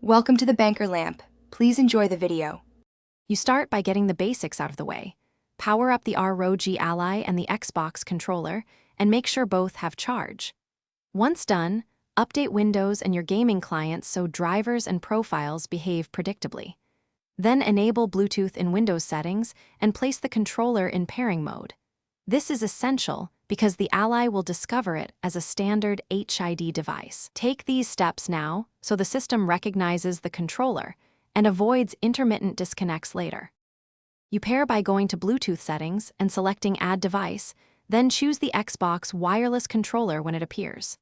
Welcome to the Banker Lamp. Please enjoy the video. You start by getting the basics out of the way. Power up the Rog Ally and the Xbox controller, and make sure both have charge. Once done, update Windows and your gaming clients so drivers and profiles behave predictably. Then enable Bluetooth in Windows settings and place the controller in pairing mode. This is essential because the Ally will discover it as a standard HID device. Take these steps now so the system recognizes the controller and avoids intermittent disconnects later. You pair by going to Bluetooth settings and selecting Add Device, then choose the Xbox wireless controller when it appears.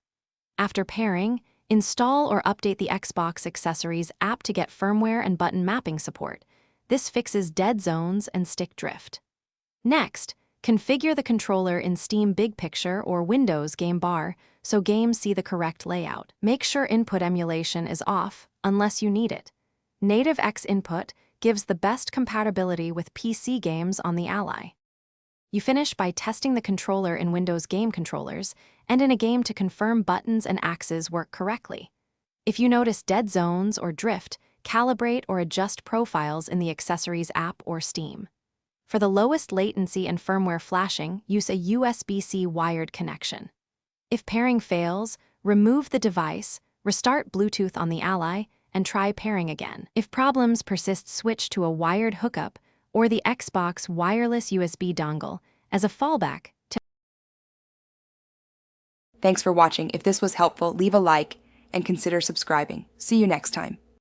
After pairing, install or update the Xbox Accessories app to get firmware and button mapping support. This fixes dead zones and stick drift. Next, configure the controller in Steam Big Picture or Windows Game Bar so games see the correct layout. Make sure input emulation is off unless you need it. Native X input gives the best compatibility with PC games on the Ally. You finish by testing the controller in Windows game controllers and in a game to confirm buttons and axes work correctly. If you notice dead zones or drift, calibrate or adjust profiles in the Accessories app or Steam. For the lowest latency and firmware flashing, use a USB-C wired connection. If pairing fails, remove the device, restart Bluetooth on the Ally, and try pairing again. If problems persist, switch to a wired hookup or the Xbox wireless USB dongle as a fallback. Thanks for watching. If this was helpful, leave a like and consider subscribing. See you next time.